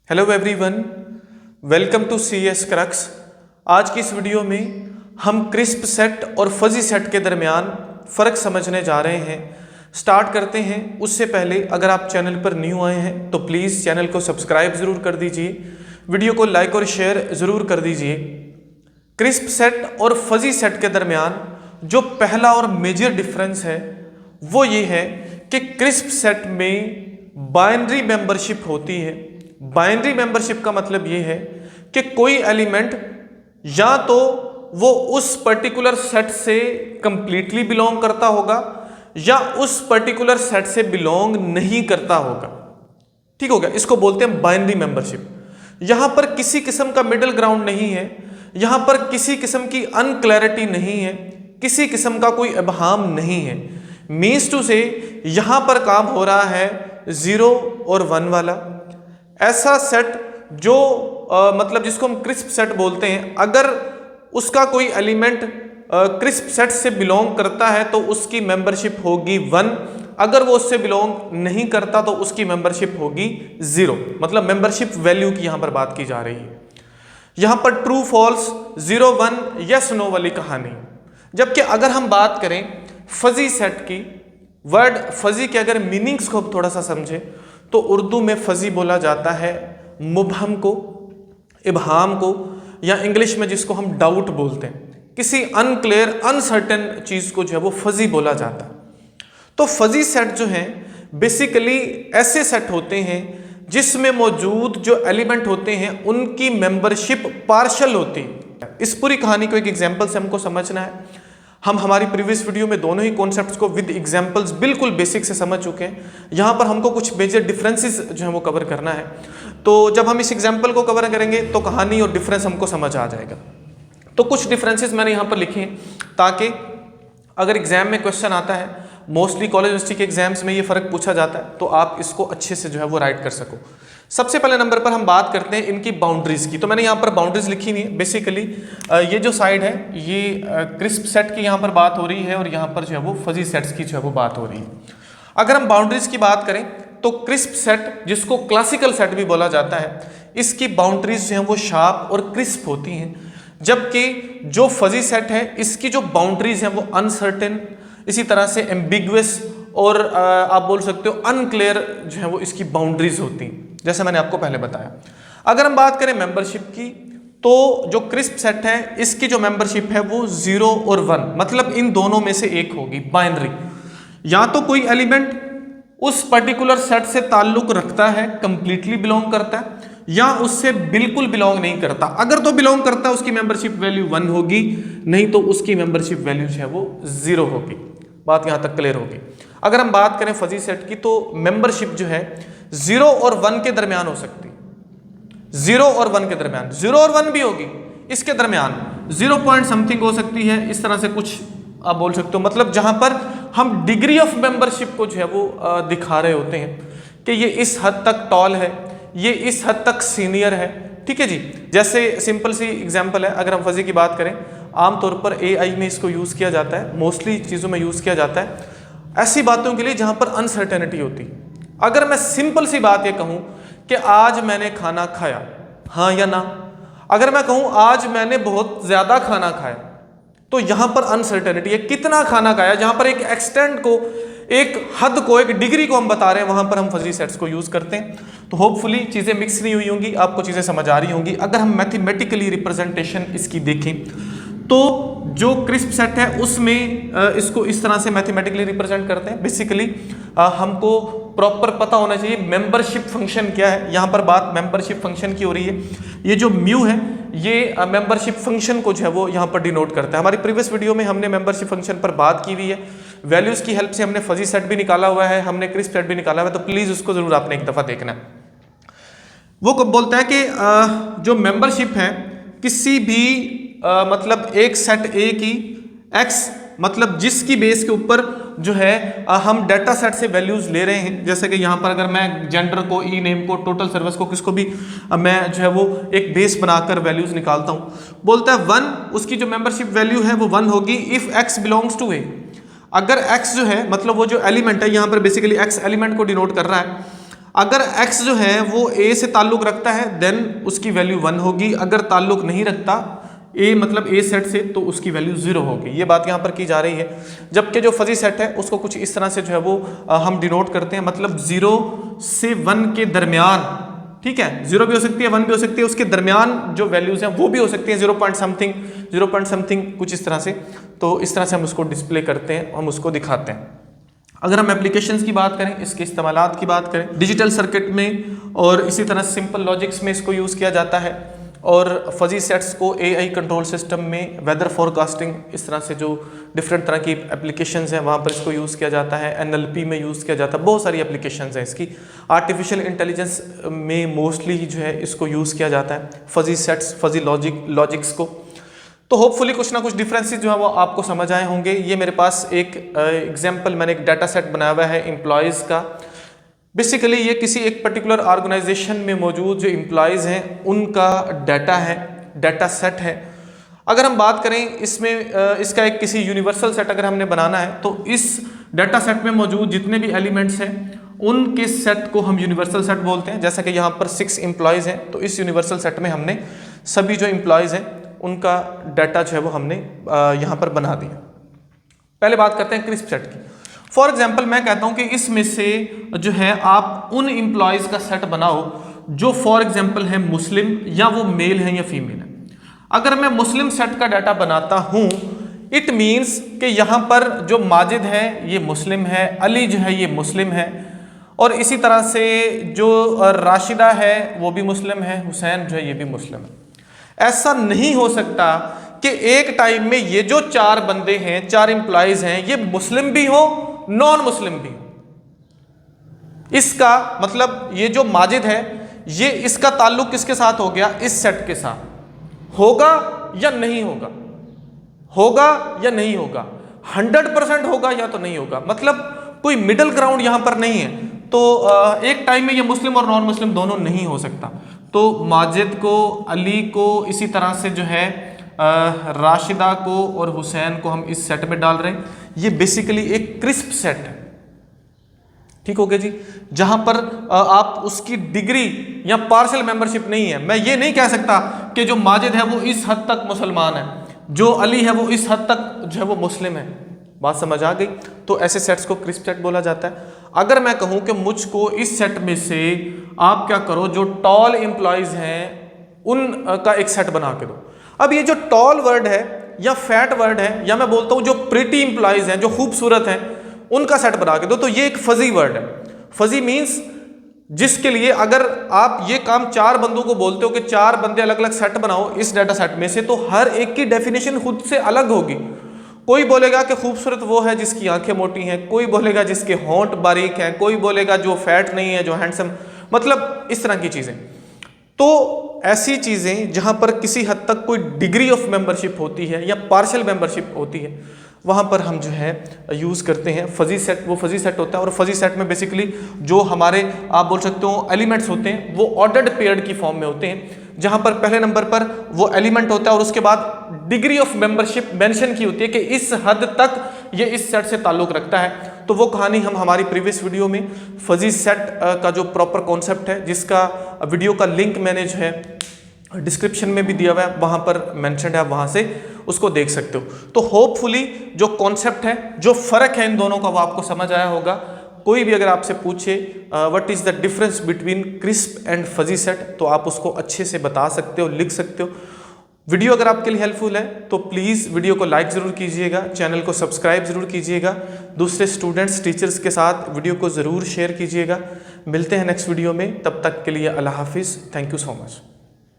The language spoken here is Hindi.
Hello everyone, welcome to CS crux. आज की इस वीडियो में हम क्रिस्प सेट और फजी सेट के दरमियान फ़र्क समझने जा रहे हैं। स्टार्ट करते हैं। उससे पहले अगर आप चैनल पर न्यू आए हैं तो प्लीज़ चैनल को सब्सक्राइब ज़रूर कर दीजिए, वीडियो को लाइक और शेयर ज़रूर कर दीजिए। क्रिस्प सेट और फजी सेट के दरमियान जो पहला और मेजर डिफरेंस है वो ये है कि क्रिस्प सेट में बाइनरी मेंबरशिप होती है। बाइनरी मेंबरशिप का मतलब ये है कि कोई एलिमेंट या तो वो उस पर्टिकुलर सेट से कंप्लीटली बिलोंग करता होगा या उस पर्टिकुलर सेट से बिलोंग नहीं करता होगा। ठीक हो गया, इसको बोलते हैं बाइनरी मेंबरशिप। यहां पर किसी किस्म का मिडिल ग्राउंड नहीं है, यहां पर किसी किस्म की अनक्लैरिटी नहीं है, किसी किस्म का कोई इबहाम नहीं है। मीन्स टू से यहां पर काम हो रहा है 0 और 1 वाला। ऐसा सेट जो मतलब जिसको हम क्रिस्प सेट बोलते हैं, अगर उसका कोई एलिमेंट क्रिस्प सेट से बिलोंग करता है तो उसकी मेंबरशिप होगी 1, अगर वो उससे बिलोंग नहीं करता तो उसकी मेंबरशिप होगी 0। मतलब मेंबरशिप वैल्यू की यहां पर बात की जा रही है। यहां पर ट्रू फॉल्स 0 1 यस नो वाली कहानी। जबकि अगर हम बात करें फजी सेट की, वर्ड फजी के अगर मीनिंग्स को थोड़ा सा समझे तो उर्दू में फजी बोला जाता है मुबहम को, इबहाम को, या इंग्लिश में जिसको हम डाउट बोलते हैं, किसी अनक्लियर अनसर्टेन चीज को जो है वो फजी बोला जाता है। तो फजी सेट जो है बेसिकली ऐसे सेट होते हैं जिसमें मौजूद जो एलिमेंट होते हैं उनकी मेंबरशिप पार्शल होती है। इस पूरी कहानी को एक एग्जांपल से हमको समझना है। हम हमारी प्रीवियस वीडियो में दोनों ही कॉन्सेप्ट्स को विद एग्जांपल्स बिल्कुल बेसिक से समझ चुके हैं। यहाँ पर हमको कुछ मेजर डिफरेंसेस जो है वो कवर करना है। तो जब हम इस एग्जांपल को कवर करेंगे तो कहानी और डिफरेंस हमको समझ आ जाएगा। तो कुछ डिफरेंसेस मैंने यहाँ पर लिखे हैं ताकि अगर एग्जाम में क्वेश्चन आता है, मोस्टली कॉलेज यूनिवर्सिटी के एग्जाम्स में ये फ़र्क पूछा जाता है, तो आप इसको अच्छे से जो है वो राइट कर सको। सबसे पहले नंबर पर हम बात करते हैं इनकी बाउंड्रीज की। तो मैंने यहाँ पर बाउंड्रीज लिखी हुई है। बेसिकली ये जो साइड है ये क्रिस्प सेट की यहाँ पर बात हो रही है और यहाँ पर जो है वो फजी सेट्स की जो है वो बात हो रही है। अगर हम बाउंड्रीज की बात करें तो क्रिस्प सेट, जिसको क्लासिकल सेट भी बोला जाता है, इसकी बाउंड्रीज जो है वो शार्प और क्रिस्प होती हैं। जबकि जो फजी सेट है इसकी जो बाउंड्रीज हैं वो अनसर्टेन, इसी तरह से एम्बिगुअस और आप बोल सकते हो अनक्लियर जो है वो इसकी बाउंड्रीज होती हैं, जैसे मैंने आपको पहले बताया। अगर हम बात करें मेंबरशिप की तो जो क्रिस्प सेट है इसकी जो मेंबरशिप है वो 0 और 1, मतलब इन दोनों में से एक होगी, बाइनरी। या तो कोई एलिमेंट उस पर्टिकुलर सेट से ताल्लुक रखता है, कंप्लीटली बिलोंग करता है, या उससे बिल्कुल बिलोंग नहीं करता। अगर तो बिलोंग करता है उसकी मेंबरशिप वैल्यू 1 होगी, नहीं तो उसकी मेंबरशिप वैल्यू जो है वो 0 होगी। बात यहां तक क्लियर होगी। अगर हम बात करें फजी सेट की तो मेंबरशिप जो है 0 और 1 के दरमियान हो सकती है। 0 और 1 के दरमियान, 0 और 1 भी होगी, इसके दरमियान 0 पॉइंट समथिंग हो सकती है, इस तरह से कुछ आप बोल सकते हो। मतलब जहां पर हम डिग्री ऑफ मेंबरशिप को जो है वो दिखा रहे होते हैं कि ये इस हद तक टॉल है, ये इस हद तक सीनियर है। ठीक है जी। जैसे सिंपल सी एग्जांपल है, अगर हम फजी की बात करें, आमतौर पर AI में इसको यूज़ किया जाता है, मोस्टली चीज़ों में यूज़ किया जाता है ऐसी बातों के लिए जहां पर अनसर्टेनिटी होती है। अगर मैं सिंपल सी बात ये कहूं कि आज मैंने खाना खाया, हाँ या ना। अगर मैं कहूं आज मैंने बहुत ज्यादा खाना खाया, तो यहां पर अनसर्टेनिटी है, कितना खाना खाया। जहां पर एक एक्सटेंट को, एक हद को, एक डिग्री को हम बता रहे हैं, वहां पर हम फजी सेट्स को यूज करते हैं। तो होपफुली चीजें मिक्स नहीं हुई होंगी, आपको चीजें समझ आ रही होंगी। अगर हम मैथमेटिकली रिप्रेजेंटेशन इसकी देखें तो जो क्रिस्प सेट है उसमें इसको इस तरह से मैथमेटिकली रिप्रेजेंट करते हैं। बेसिकली हमको प्रॉपर पता होना चाहिए मेंबरशिप फंक्शन क्या है। यहाँ पर बात मेंबरशिप फंक्शन की हो रही है। ये जो म्यू है ये मेंबरशिप फंक्शन को जो है वो यहाँ पर डिनोट करता है। हमारी प्रीवियस वीडियो में हमने मेंबरशिप फंक्शन पर बात की हुई है। वैल्यूज की हेल्प से हमने फजी सेट भी निकाला हुआ है, हमने क्रिस्प सेट भी निकाला हुआ है, तो प्लीज उसको जरूर आपने एक दफा देखना है। वो कब बोलता है कि जो मेंबरशिप है किसी भी मतलब एक सेट A की X, मतलब जिसकी बेस के ऊपर जो है हम डाटा सेट से वैल्यूज ले रहे हैं। जैसे कि यहाँ पर अगर मैं जेंडर को, ई नेम को, टोटल सर्विस को, किसको भी मैं जो है वो एक बेस बनाकर वैल्यूज निकालता हूँ। बोलता है 1, उसकी जो मेंबरशिप वैल्यू है वो 1 होगी if X belongs to A। अगर X जो है मतलब वो जो एलिमेंट है, यहाँ पर बेसिकली X एलिमेंट को डिनोट कर रहा है, अगर x जो है वो a से ताल्लुक रखता है देन उसकी वैल्यू 1 होगी, अगर ताल्लुक नहीं रखता a मतलब a सेट से तो उसकी वैल्यू 0 होगी। ये बात यहाँ पर की जा रही है। जबकि जो फजी सेट है उसको कुछ इस तरह से जो है वो हम डिनोट करते हैं, मतलब 0 से 1 के दरमियान, ठीक है, 0 भी हो सकती है 1 भी हो सकती है, उसके दरमियान जो वैल्यूज हैं वो भी हो सकती हैं 0 पॉइंट समथिंग कुछ इस तरह से। तो इस तरह से हम उसको डिस्प्ले करते हैं, हम उसको दिखाते हैं। अगर हम एप्लीकेशंस की बात करें, इसके इस्तेमालात की बात करें, डिजिटल सर्किट में और इसी तरह सिंपल लॉजिक्स में इसको यूज़ किया जाता है, और फजी सेट्स को एआई कंट्रोल सिस्टम में वेदर फोरकास्टिंग, इस तरह से जो डिफरेंट तरह की एप्लीकेशंस हैं वहाँ पर इसको यूज़ किया जाता है। एनएलपी में यूज़ किया जाता है, बहुत सारी एप्लीकेशंस हैं इसकी। आर्टिफिशियल इंटेलिजेंस में मोस्टली जो है इसको यूज़ किया जाता है फजी सेट्स, फजी लॉजिक्स को। तो होपफुली कुछ ना कुछ डिफरेंसेस जो है वो आपको समझ आए होंगे। ये मेरे पास एक एग्जाम्पल, मैंने एक डाटा सेट बनाया हुआ है एम्प्लॉयज़ का। बेसिकली ये किसी एक पर्टिकुलर ऑर्गेनाइजेशन में मौजूद जो एम्प्लॉयज़ हैं उनका डाटा है, डाटा सेट है। अगर हम बात करें इसमें इसका एक किसी यूनिवर्सल सेट अगर हमने बनाना है तो इस डाटा सेट में मौजूद जितने भी एलिमेंट्स हैं उनके सेट को हम यूनिवर्सल सेट बोलते हैं। जैसा कि यहाँ पर 6 एम्प्लॉयज़ हैं तो इस यूनिवर्सल सेट में हमने सभी जो एम्प्लॉयज़ हैं उनका डाटा जो है वो हमने यहाँ पर बना दिया। पहले बात करते हैं क्रिस्प सेट की। फॉर एग्जाम्पल मैं कहता हूँ कि इसमें से जो है आप उन एम्प्लॉयज़ का सेट बनाओ जो फॉर एग्जाम्पल है मुस्लिम, या वो मेल है या फीमेल है। अगर मैं मुस्लिम सेट का डाटा बनाता हूँ इट मीन्स कि यहाँ पर जो माजिद है ये मुस्लिम है, अली जो है ये मुस्लिम है, और इसी तरह से जो राशिदा है वो भी मुस्लिम है, हुसैन जो है ये भी मुस्लिम है। ऐसा नहीं हो सकता कि एक टाइम में ये जो 4 बंदे हैं, 4 एम्प्लॉयज हैं, ये मुस्लिम भी हो नॉन मुस्लिम भी हो। इसका मतलब ये जो माजिद है ये इसका ताल्लुक किसके साथ हो गया, इस सेट के साथ। होगा या नहीं होगा, होगा या नहीं होगा, 100% होगा या तो नहीं होगा, मतलब कोई मिडिल ग्राउंड यहां पर नहीं है। तो एक टाइम में ये मुस्लिम और नॉन मुस्लिम दोनों नहीं हो सकता। तो माजिद को, अली को, इसी तरह से जो है राशिदा को और हुसैन को हम इस सेट में डाल रहे हैं। ये बेसिकली एक क्रिस्प सेट है, ठीक हो गया जी, जहां पर आप उसकी डिग्री या पार्शियल मेंबरशिप नहीं है। मैं ये नहीं कह सकता कि जो माजिद है वो इस हद तक मुसलमान है, जो अली है वो इस हद तक जो है वो मुस्लिम है। बात समझ आ गई? तो ऐसे सेट्स को क्रिस्प सेट बोला जाता है। अगर मैं कहूं कि मुझको इस सेट में से आप क्या करो, जो टॉल एम्प्लॉयज हैं उनका एक सेट बना के दो। अब ये जो टॉल वर्ड है या फैट वर्ड है, या मैं बोलता हूं जो प्रिटी एम्प्लॉयज हैं, जो खूबसूरत हैं, उनका सेट बना के दो, तो ये एक फजी वर्ड है। फजी मीन्स जिसके लिए अगर आप ये काम 4 बंदों को बोलते हो कि 4 बंदे अलग अलग सेट बनाओ इस डाटा सेट में से, तो हर एक की डेफिनेशन खुद से अलग होगी। कोई बोलेगा कि खूबसूरत वो है जिसकी आंखें मोटी हैं, कोई बोलेगा जिसके होंठ बारीक हैं, कोई बोलेगा जो फैट नहीं है, जो हैंडसम, मतलब इस तरह की चीज़ें। तो ऐसी चीज़ें जहां पर किसी हद तक कोई डिग्री ऑफ मेंबरशिप होती है या पार्शियल मेंबरशिप होती है, वहाँ पर हम जो है यूज़ करते हैं फजी सेट। वो फजी सेट होता है, और फजी सेट में बेसिकली जो हमारे आप बोल सकते हो एलिमेंट्स होते हैं वो ऑर्डर्ड पेयर्ड की फॉर्म में होते हैं, जहाँ पर पहले नंबर पर वो एलिमेंट होता है और उसके बाद डिग्री ऑफ मेंबरशिप मेंशन की होती है कि इस हद तक ये इस सेट से ताल्लुक़ रखता है। तो वो कहानी हम हमारी प्रीवियस वीडियो में फजी सेट का जो प्रॉपर कॉन्सेप्ट है, जिसका वीडियो का लिंक मैंने जो है डिस्क्रिप्शन में भी दिया हुआ है, वहाँ पर मेंशन्ड है, वहाँ से उसको देख सकते हो। तो होपफुली जो कॉन्सेप्ट है, जो फ़र्क है इन दोनों का, वो आपको समझ आया होगा। कोई भी अगर आपसे पूछे what is the difference between crisp and fuzzy set, तो आप उसको अच्छे से बता सकते हो, लिख सकते हो। वीडियो अगर आपके लिए हेल्पफुल है तो प्लीज़ वीडियो को लाइक ज़रूर कीजिएगा, चैनल को सब्सक्राइब ज़रूर कीजिएगा, दूसरे स्टूडेंट्स टीचर्स के साथ वीडियो को ज़रूर शेयर कीजिएगा। मिलते हैं नेक्स्ट वीडियो में, तब तक के लिए अल्लाह हाफिज़। Thank you so much.